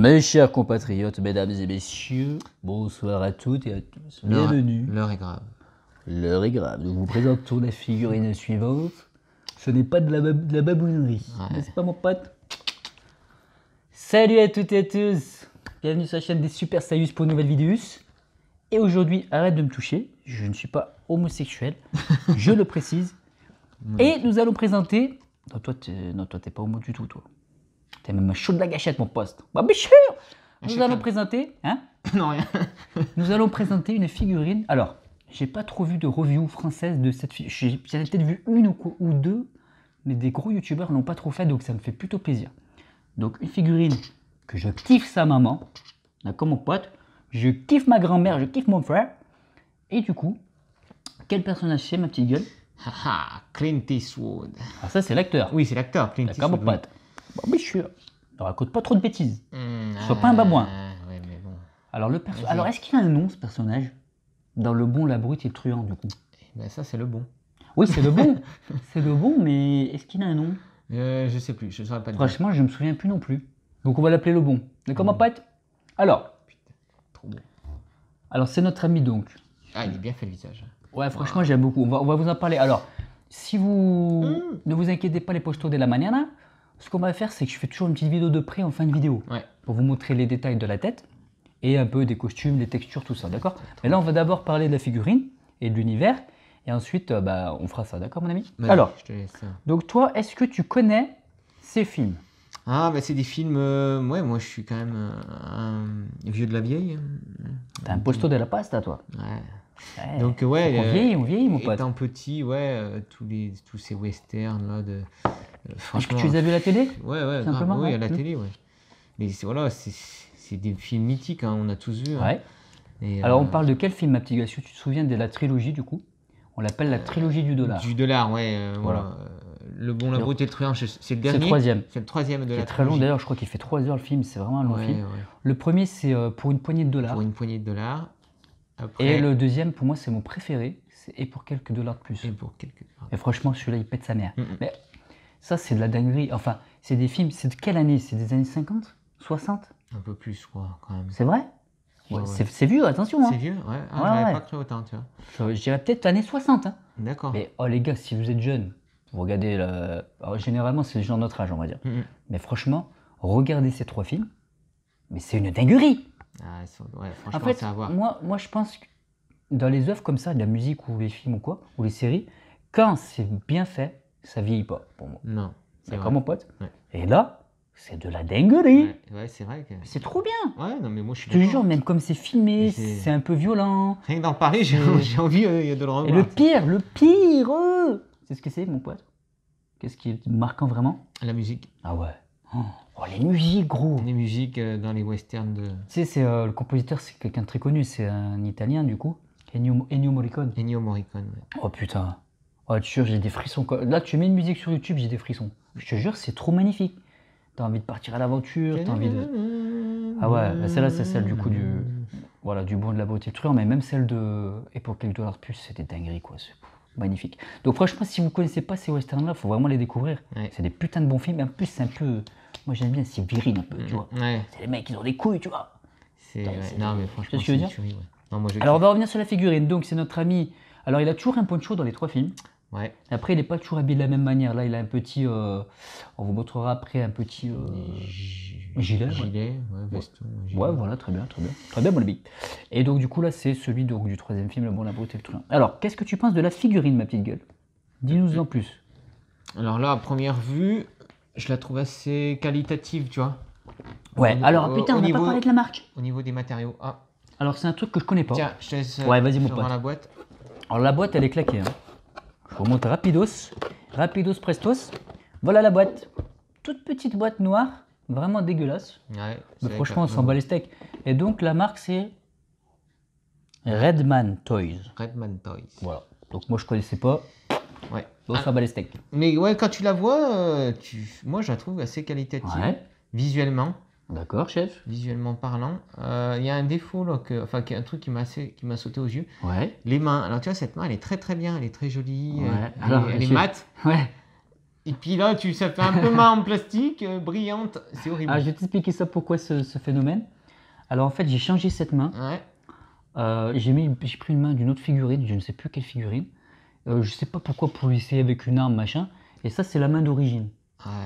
Mes chers compatriotes, mesdames et messieurs, bonsoir à toutes et à tous. Bienvenue. L'heure est grave. L'heure est grave. Nous vous présentons la figurine suivante. Ce n'est pas de la babounerie, Ouais. n'est-ce pas mon pote? Salut à toutes et à tous. Bienvenue sur la chaîne des Super Saïus pour une nouvelle vidéo. Et aujourd'hui, arrête de me toucher, je ne suis pas homosexuel, je le précise. Et nous allons présenter... Non, toi, t'es pas homo du tout, toi. T'es même chaud de la gâchette, mon poste. Bah, bien sûr. Nous allons présenter... Hein? Non, rien. Nous allons présenter une figurine. Alors, j'ai pas trop vu de review française de cette figurine. J'en ai peut-être vu une ou deux, mais des gros youtubeurs n'ont pas trop fait, donc ça me fait plutôt plaisir. Donc, une figurine que je kiffe sa maman, d'accord mon pote, je kiffe ma grand-mère, je kiffe mon frère. Et du coup, quel personnage c'est, ma petite gueule? Haha, Clint Eastwood. Ah, ça, c'est l'acteur. Oui, c'est l'acteur, Clint D'accord, mon Eastwood. pote. Bon, bien sûr. Ne raconte pas trop de bêtises. Sois pas un babouin. Ouais, mais bon. Alors, Alors est-ce qu'il a un nom, ce personnage? Dans Le Bon, la Brute et le Truand, du coup. Ben, ça, c'est le bon. Oui, c'est le bon. C'est le bon, mais est-ce qu'il a un nom? Je sais plus, je saurais pas le dire. Franchement, je me souviens plus non plus. Donc, on va l'appeler le bon. D'accord, mon pote? Alors, Trop bon. alors c'est notre ami, donc. Ah, il est bien fait le visage. Ouais, franchement, j'aime beaucoup. On va vous en parler. Alors, si vous... Ne vous inquiétez pas, les postos de la mañana. Ce qu'on va faire, c'est que je fais toujours une petite vidéo de près en fin de vidéo. Ouais. Pour vous montrer les détails de la tête. Et un peu des costumes, des textures, tout ça, d'accord? Mais là, on va d'abord parler de la figurine et de l'univers. Et ensuite, on fera ça, d'accord, mon ami? Ouais, Alors, je te laisse. donc toi, est-ce que tu connais ces films? Ah, bah, c'est des films. Ouais, moi, je suis quand même un vieux de la vieille. T'as un posto de la pasta, toi. Ouais. Ouais. Donc, ouais. On vieillit, mon pote. Étant petit, ouais, tous ces westerns là de. Est-ce que Franchement. tu les as vus à la télé? Ouais, ouais, Simplement, grave, oui, ouais. à la télé, ouais. Mais voilà, c'est des films mythiques, hein, on a tous vu. Hein. Ouais. Et, Alors, on parle de quel film, ma petite gars? Si tu te souviens de la trilogie, du coup? On l'appelle la trilogie du dollar. Du dollar, ouais. Voilà. Voilà. Le bon, la brute et le truand, c'est le C'est dernier. le troisième. C'est le troisième de C'est la très long trilogie. d'ailleurs, je crois qu'il fait 3 heures le film, c'est vraiment un long Ouais, film. ouais. Le premier, c'est Pour une poignée de dollars. Pour une poignée de dollars. Après, Et le deuxième, pour moi, c'est mon préféré. C'est Et pour quelques dollars de plus. et pour quelques. Et franchement, celui-là, il pète sa mère. Mm. Mais ça, c'est de la dinguerie. Enfin, c'est des films, c'est de quelle année? C'est des années 50? 60? Un peu plus, je crois, quand même. C'est vrai? Ouais, ouais. C'est vieux, attention. Hein. C'est vieux, ouais. Ah, Ouais, j'avais ouais. pas cru autant, tu vois. Je dirais peut-être années 60. Hein. D'accord. Mais oh les gars, si vous êtes jeunes, vous regardez... Alors, généralement, c'est les gens de notre âge, on va dire. Mais franchement, regardez ces 3 films. Mais c'est une dinguerie. Ah, ouais, En franchement, fait, c'est à voir. moi, je pense que dans les œuvres comme ça, de la musique ou les films ou quoi, ou les séries, quand c'est bien fait, ça vieillit pas pour moi. Non. C'est D'accord, vrai. mon pote? Ouais. Et là, c'est de la dinguerie. Ouais, c'est vrai que. C'est trop bien. Ouais, non, mais moi, je suis Je te d'accord. jure, même comme c'est filmé, Mais c'est- c'est un peu violent. Rien que d'en parler, j'ai envie de le revoir. Et le pire, c'est ce que c'est, mon pote. Qu'est-ce qui est marquant vraiment? La musique. Ah ouais. Oh, les musiques, gros. Les musiques dans les westerns de Tu sais, c'est le compositeur, c'est quelqu'un de très connu, c'est un Italien du coup, Ennio Morricone. Ennio Morricone. Ouais. Oh putain. Oh, je te jure, j'ai des frissons. Là, tu mets une musique sur YouTube, j'ai des frissons. Je te jure, c'est trop magnifique. T'as envie de partir à l'aventure, t'as envie de... Ah ouais, bah celle-là, c'est celle du coup du bon, de la beauté, le truand, mais même celle de... Et pour quelques dollars de plus, c'est des dingueries, quoi. C'est magnifique. Donc franchement, si vous connaissez pas ces westerns-là, faut vraiment les découvrir. Ouais. C'est des putains de bons films, et en plus, c'est un peu... Moi, j'aime bien, c'est viril un peu, tu vois. Ouais. C'est les mecs, ils ont des couilles, tu vois. C'est. Ouais. Non, mais franchement, Tu sais ce que je veux dire? une tuerie, ouais. Non, moi, je Alors, on kiffe. va revenir sur la figurine. Donc, c'est notre ami... Alors, il a toujours un poncho dans les 3 films. Ouais. Après, il n'est pas toujours habillé de la même manière. Là, il a un petit... on vous montrera après un petit... gilet. Ouais. Gilet, ouais, veston. gilet. Ouais, voilà, très bien, très bien. Très bien, mon ami. Et donc, du coup, là, c'est celui donc, du 3e film, Le Bon, la Brute et le Truand. Alors, qu'est-ce que tu penses de la figurine, ma petite gueule? Dis-nous en plus. Alors là, à première vue, je la trouve assez qualitative, tu vois. Ouais, alors, putain, au on n'a pas niveau- parlé de la marque. Au niveau des matériaux. Ah, Alors, c'est un truc que je connais pas. tiens, je te laisse. Ouais, vas-y, mon je te rends pote. la boîte. Alors, la boîte, elle est claquée. Hein. Je vous montre rapidos. Rapidos prestos. Voilà la boîte. Toute petite boîte noire. Vraiment dégueulasse. Ouais. Mais franchement, on s'en bat les steaks. Et donc, la marque, c'est Redman Toys. Redman Toys. Voilà. Donc, moi, je connaissais pas. Ouais. Donc, on s'en bat les steaks. Mais ouais, quand tu la vois, moi, je la trouve assez qualitative. Ouais. Visuellement. D'accord, chef. Visuellement parlant, il y a un défaut, là, un truc qui m'a sauté aux yeux. Ouais. Les mains. Alors tu vois, cette main, elle est très très bien, elle est très jolie, Ouais. elle est mate. Ouais. Et puis là, ça fait un peu mal en plastique, brillante, c'est horrible. Ah, je vais t'expliquer ça pourquoi ce phénomène. Alors en fait, j'ai changé cette main. Ouais. J'ai pris une main d'une autre figurine, je ne sais plus quelle figurine. Je sais pas pourquoi pour essayer avec une arme machin. Et ça c'est la main d'origine.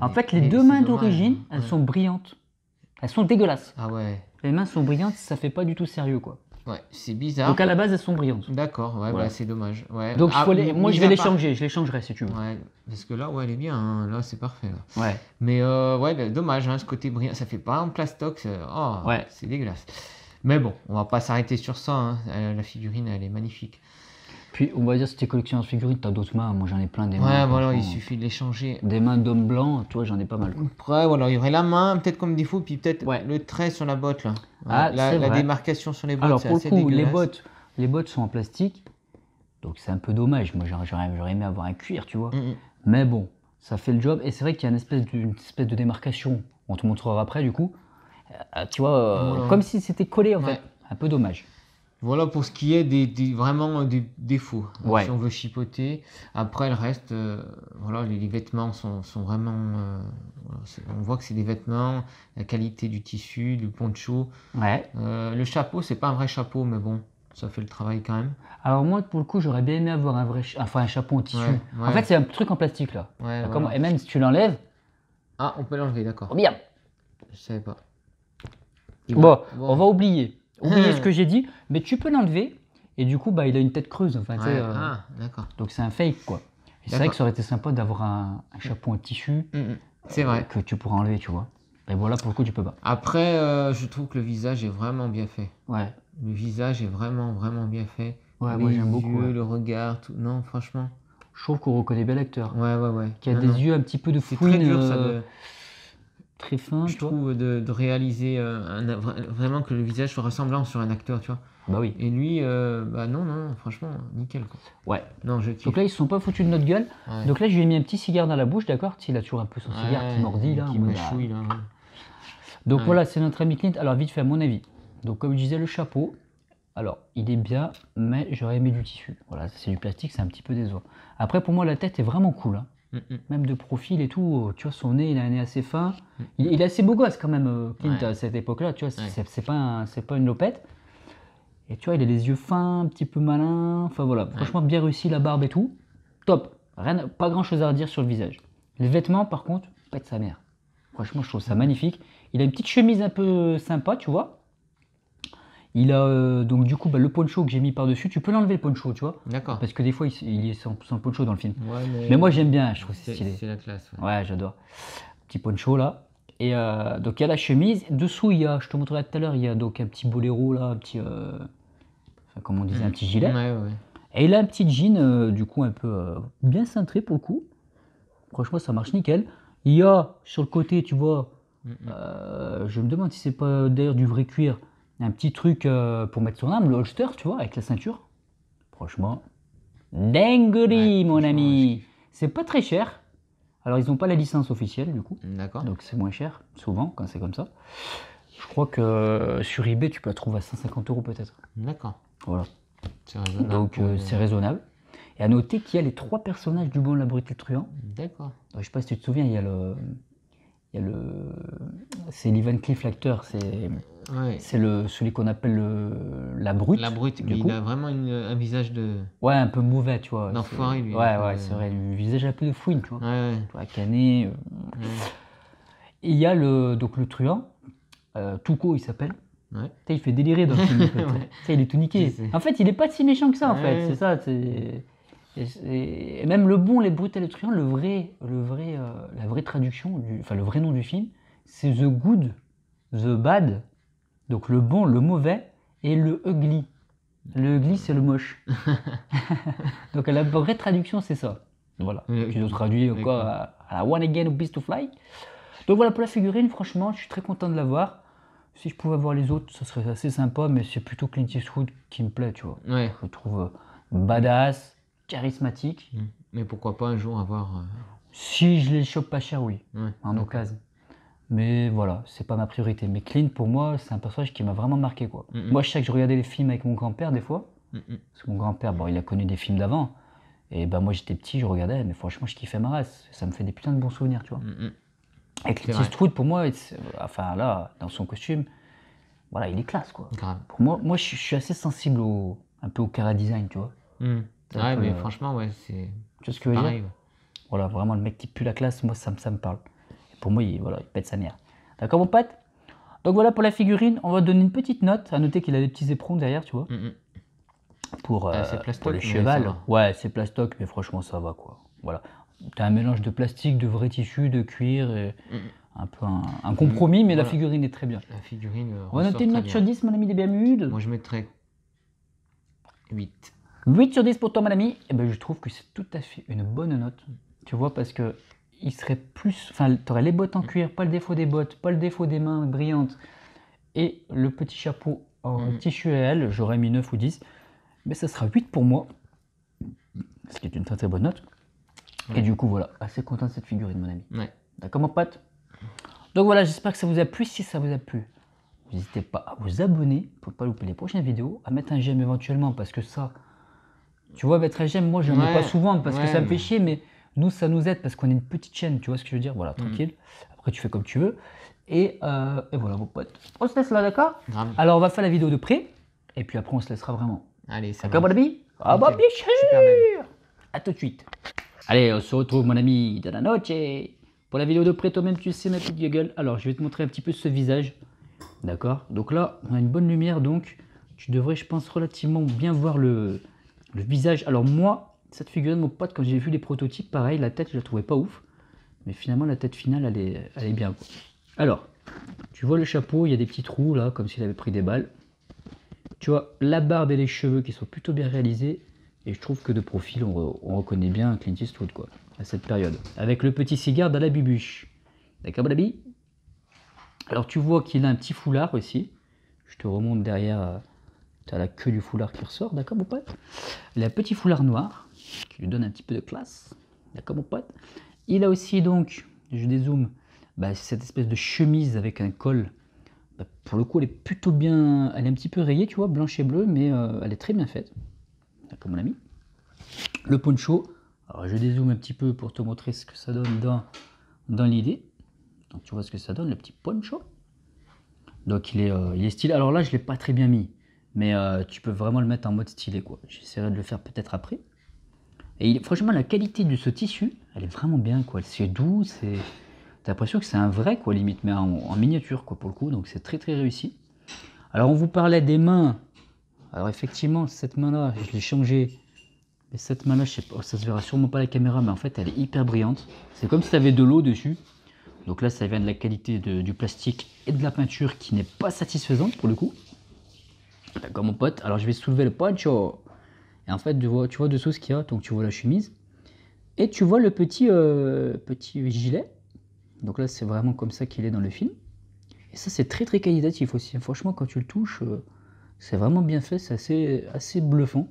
En fait, les deux mains d'origine, elles sont brillantes. Elles sont dégueulasses. Ah ouais. Les mains sont brillantes, ça fait pas du tout sérieux quoi. Ouais, c'est bizarre. Donc à la base elles sont brillantes. D'accord, ouais, Voilà. bah, c'est dommage. Ouais. Donc moi je vais les changer. changer, je les changerai si tu veux. Ouais, parce que là, ouais, elle est bien, hein. Là, c'est parfait. Là. Ouais. Mais ouais, dommage, hein, ce côté brillant, ça fait pas en plastoc, Ouais. c'est dégueulasse. Mais bon, on va pas s'arrêter sur ça, hein. La figurine, elle est magnifique. Puis on va dire si t'es collectionneur de figurines, t'as d'autres mains, moi j'en ai plein des mains. Ouais, voilà, il suffit de les changer. Des mains d'homme blanc, toi j'en ai pas mal. Quoi. Après, voilà, il y aurait la main, peut-être comme défaut, puis peut-être Ouais. le trait sur la botte, là. Ouais, Ah, c'est la vrai. démarcation sur les bottes, Alors c'est pour le assez coup, dégueulasse. les bottes sont en plastique, donc c'est un peu dommage. Moi j'aurais aimé avoir un cuir, tu vois. Mm. Mais bon, ça fait le job. Et c'est vrai qu'il y a une espèce de démarcation. On te montrera après du coup. Tu vois, Voilà. comme si c'était collé en Ouais. fait. Un peu dommage. Voilà pour ce qui est vraiment des défauts, Ouais. si on veut chipoter. Après, le reste, voilà, les vêtements sont vraiment... voilà, on voit que c'est des vêtements, la qualité du tissu, du poncho. Ouais. Le chapeau, c'est pas un vrai chapeau, mais bon, ça fait le travail quand même. Alors moi pour le coup j'aurais bien aimé avoir un chapeau en tissu. Ouais, ouais. En fait c'est un truc en plastique là. Ouais, D'accord. voilà. Et même si tu l'enlèves, Ah, on peut l'enlever, d'accord. oh, bien. Je savais pas. Bon, Bon. on va oublier ce que j'ai dit, mais tu peux l'enlever et du coup bah il a une tête creuse. Enfin, tu sais, Ouais, ah, d'accord. donc c'est un fake quoi. Et c'est vrai que ça aurait été sympa d'avoir un chapeau en tissu C'est vrai. que tu pourras enlever, tu vois. Et voilà pour le coup tu peux pas. Après, je trouve que le visage est vraiment bien fait. Ouais. Le visage est vraiment, vraiment bien fait. Ouais, les moi, j'aime yeux, beaucoup, ouais. le regard, tout. Non, franchement. Je trouve qu'on reconnaît bien l'acteur. Ouais, ouais, ouais. Qui a Non, des non. yeux un petit peu de C'est fouine. très dur, ça, Très fin, je tu vois. trouve, de réaliser vraiment que le visage soit ressemblant sur un acteur, tu vois. Bah oui. Et lui, bah non, non, franchement, nickel, quoi. Ouais. Non, je kiffe. Donc là, ils se sont pas foutus de notre gueule. Ouais. Donc là, je lui ai mis un petit cigare dans la bouche, d'accord. Il a toujours un peu son cigare qui mordit là. Qui en mode, mâchouille, là. Ouais. Donc Ouais. voilà, c'est notre ami Clint. Alors vite fait, à mon avis. Donc comme je disais, le chapeau. Alors, il est bien, mais j'aurais aimé du tissu. Voilà, c'est du plastique, c'est un petit peu décevant. Après, pour moi, la tête est vraiment cool. Hein. Même de profil et tout. Tu vois, son nez, il a un nez assez fin. Il est assez beau gosse quand même, Clint, Ouais. à cette époque-là. Tu vois, Ouais. c'est pas une lopette. Et tu vois, il a les yeux fins, un petit peu malin. Enfin voilà, franchement, bien réussi, la barbe et tout. Top. Rien, pas grand-chose à redire sur le visage. Les vêtements, par contre, pète sa mère. Franchement, je trouve ça magnifique. Il a une petite chemise un peu sympa, tu vois. Il a donc du coup le poncho que j'ai mis par-dessus. Tu peux l'enlever le poncho, tu vois. D'accord. Parce que des fois, il est sans poncho dans le film. Ouais, Mais moi, j'aime bien, je trouve que c'est c'est stylé. c'est la classe. Ouais. Ouais, j'adore. Petit poncho là. Et donc il y a la chemise. Dessous, il y a, je te montrerai tout à l'heure, il y a donc un petit boléro là, un petit, enfin, comme on disait, un petit gilet. Ouais, ouais. Et il a un petit jean, du coup, un peu bien cintré pour le coup. Franchement, ça marche nickel. Il y a sur le côté, tu vois, je me demande si c'est pas d'ailleurs du vrai cuir, un petit truc pour mettre son arme, le holster, tu vois, avec la ceinture. Franchement, dinguerie, Ouais, mon franchement, ami. C'est pas très cher. Alors, ils n'ont pas la licence officielle, du coup. D'accord. Donc, c'est moins cher, souvent, quand c'est comme ça. Je crois que sur eBay, tu peux la trouver à 150 € peut-être. D'accord. Voilà. C'est raisonnable. Donc, c'est raisonnable. Et à noter qu'il y a les 3 personnages du Bon, la Brute et le Truand. D'accord. Je sais pas si tu te souviens, il y a c'est Lee Van Cleef, l'acteur, Ouais. c'est celui qu'on appelle la brute. La brute, du il coup. a vraiment un visage de. Ouais, un peu mauvais, tu vois. D'enfoiré, lui. Ouais, un peu ouais, de- c'est vrai, le visage un peu de fouine, tu vois. Ouais, Tu vois, cané. ouais. Et il y a donc le truand, Tuco, il s'appelle. Ouais. Tu sais, il fait délirer dans le film. En fait. Ouais. Tu sais, il est tout niqué. Je sais. En fait, il est pas si méchant que ça, en fait. Ouais. C'est ça. Et même le bon, les brutes et les truands, la vraie traduction, enfin le vrai nom du film, c'est The Good, The Bad, donc le bon, le mauvais, et le ugly. Le ugly, c'est le moche. Donc la vraie traduction, c'est ça. Voilà. Ouais, Tu dois traduire d'accord. encore à la One Again ou Beast to Fly. Donc voilà pour la figurine, franchement, je suis très content de l'avoir. Si je pouvais avoir les autres, ça serait assez sympa, mais c'est plutôt Clint Eastwood qui me plaît, tu vois. Ouais. Je le trouve badass, charismatique. Mais pourquoi pas un jour avoir. Si je les chope pas cher, oui, Ouais. en occasion. Mais voilà, c'est pas ma priorité. Mais Clint, pour moi, c'est un personnage qui m'a vraiment marqué, quoi. Moi, je sais que je regardais les films avec mon grand-père des fois. Parce que mon grand-père, bon, il a connu des films d'avant. Et ben moi j'étais petit, je regardais, mais franchement je kiffais ma race. Ça me fait des putains de bons souvenirs, tu vois. Avec C'est Clint vrai. Eastwood, pour moi, enfin là, dans son costume, voilà, il est classe, quoi. Grave. Pour moi je suis assez sensible un peu au cara design, tu vois. C'est un Ouais, peu mais franchement, ouais, c'est Tu vois ce que je veux pareil. dire? Ouais. Voilà, vraiment le mec qui pue la classe, moi ça me parle. Et pour moi, voilà, il pète sa mère. D'accord mon pote? Donc voilà pour la figurine, on va donner une petite note. À noter qu'il a des petits éperons derrière, tu vois. Pour C'est le plastoc, mais ça cheval. va. Ouais, c'est plastoc, mais franchement ça va quoi. Voilà. T'as un mélange de plastique, de vrai tissu, de cuir, et un peu un compromis, mais la Voilà. figurine est très bien. La figurine On va ressort noter une très note bien. sur 10, mon ami des Bermudes. Moi, je mettrais 8. 8 sur 10 pour toi, mon ami. Et ben, je trouve que c'est tout à fait une bonne note. Tu vois, parce que il serait plus. Enfin, tu aurais les bottes en cuir, pas le défaut des bottes, pas le défaut des mains brillantes, et le petit chapeau en tissu réel, j'aurais mis 9 ou 10. Mais ça sera 8 pour moi, ce qui est une très très bonne note. Et du coup, voilà, assez content de cette figurine, mon ami. Ouais. D'accord, mon pote? Donc voilà, j'espère que ça vous a plu. Si ça vous a plu, n'hésitez pas à vous abonner pour ne pas louper les prochaines vidéos, à mettre un j'aime éventuellement, parce que ça, tu vois, mettre un j'aime, moi, je n'en mets pas souvent, parce que ça me fait chier, mais nous, ça nous aide, parce qu'on est une petite chaîne, tu vois ce que je veux dire? Voilà, tranquille. Après, tu fais comme tu veux. Et voilà, mon pote. On se laisse là, d'accord? Alors, on va faire la vidéo de près, et puis après, on se laissera vraiment. Allez, ça D'accord, mon ami? Ah bah, bien sûr! À tout de suite. Allez, on se retrouve, mon ami, de la noche. Pour la vidéo de près, toi-même, tu sais, ma petite gueule. Alors, je vais te montrer un petit peu ce visage. D'accord? Donc là, on a une bonne lumière, donc tu devrais, je pense, relativement bien voir le visage. Alors moi, cette figurine, mon pote, quand j'ai vu les prototypes, pareil, la tête, je la trouvais pas ouf. Mais finalement, la tête finale, elle est bien, quoi. Alors, tu vois le chapeau, il y a des petits trous, là, comme s'il avait pris des balles. Tu vois la barbe et les cheveux qui sont plutôt bien réalisés. Et je trouve que de profil, on reconnaît bien Clint Eastwood, quoi, à cette période. Avec le petit cigare dans la bibuche. D'accord, mon ami? Alors tu vois qu'il a un petit foulard aussi. Je te remonte derrière, tu as la queue du foulard qui ressort, d'accord mon pote? Il a un petit foulard noir qui lui donne un petit peu de classe, d'accord mon pote? Il a aussi donc, je dézoome, cette espèce de chemise avec un col. Pour le coup elle est plutôt bien, elle est un petit peu rayée, tu vois, blanche et bleue, mais elle est très bien faite, d'accord mon ami? Le poncho, alors je dézoome un petit peu pour te montrer ce que ça donne dans l'idée. Donc tu vois ce que ça donne, le petit poncho. Donc il est stylé. Alors là, je ne l'ai pas très bien mis. Mais tu peux vraiment le mettre en mode stylé, quoi. J'essaierai de le faire peut-être après. Et franchement, la qualité de ce tissu, elle est vraiment bien, quoi. C'est doux, t'as l'impression que c'est un vrai, quoi, limite, mais en miniature, quoi, pour le coup. Donc c'est très très réussi. Alors on vous parlait des mains. Alors effectivement, cette main-là, je l'ai changée. Mais cette main-là, je sais pas, ça se verra sûrement pas à la caméra, mais en fait, elle est hyper brillante. C'est comme si tu avais de l'eau dessus. Donc là, ça vient de la qualité du plastique et de la peinture qui n'est pas satisfaisante pour le coup. D'accord mon pote. Alors je vais soulever le poncho. Et en fait, tu vois dessous ce qu'il y a. Donc tu vois la chemise. Et tu vois le petit gilet. Donc là, c'est vraiment comme ça qu'il est dans le film. Et ça, c'est très très qualitatif aussi. Franchement, quand tu le touches, c'est vraiment bien fait. C'est assez bluffant.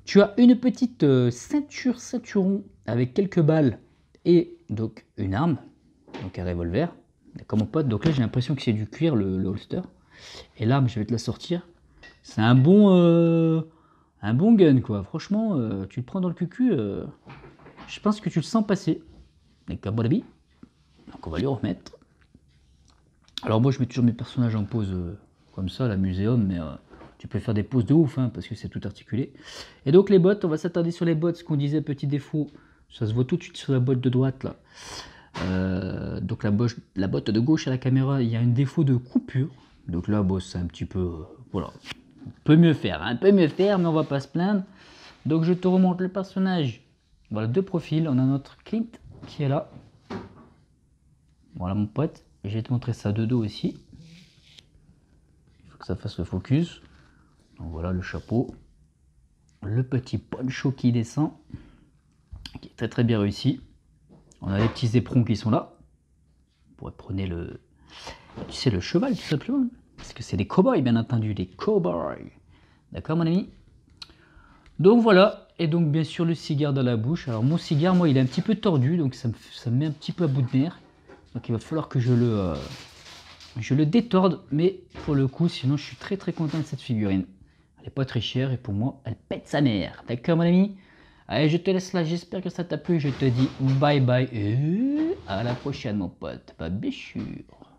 Tu as une petite ceinturon avec quelques balles et donc une arme. Donc un revolver, d'accord mon pote. Donc là j'ai l'impression que c'est du cuir le holster. Et l'arme, je vais te la sortir. C'est un bon gun quoi. Franchement, tu le prends dans le cucu, je pense que tu le sens passer. D'accord mon ami. Donc on va lui remettre. Alors moi je mets toujours mes personnages en pose comme ça, la muséum, mais tu peux faire des poses de ouf hein, parce que c'est tout articulé. Et donc les bottes, on va s'attarder sur les bottes. Ce qu'on disait, petit défaut, ça se voit tout de suite sur la botte de droite là. Donc la botte de gauche à la caméra, il y a un défaut de coupure. Donc là, bon, c'est un petit peu... voilà. On peut mieux faire, hein, mais on va pas se plaindre. Donc je te remonte le personnage. Voilà, de profil. On a notre Clint qui est là. Voilà mon pote. Je vais te montrer ça de dos aussi. Il faut que ça fasse le focus. Donc voilà le chapeau. Le petit poncho qui descend. Qui est très très bien réussi. On a les petits éperons qui sont là. On pourrait prendre le cheval tout simplement. Parce que c'est des cow-boys bien entendu, des cow-boys. D'accord mon ami? Donc voilà, et donc bien sûr le cigare dans la bouche. Alors mon cigare, moi il est un petit peu tordu, donc ça me met un petit peu à bout de nerfs. Donc il va falloir que je le détorde, mais pour le coup, sinon je suis très très content de cette figurine. Elle n'est pas très chère et pour moi, elle pète sa mère. D'accord mon ami? Allez, je te laisse là, j'espère que ça t'a plu. Je te dis bye bye et à la prochaine, mon pote. Pas bien sûr.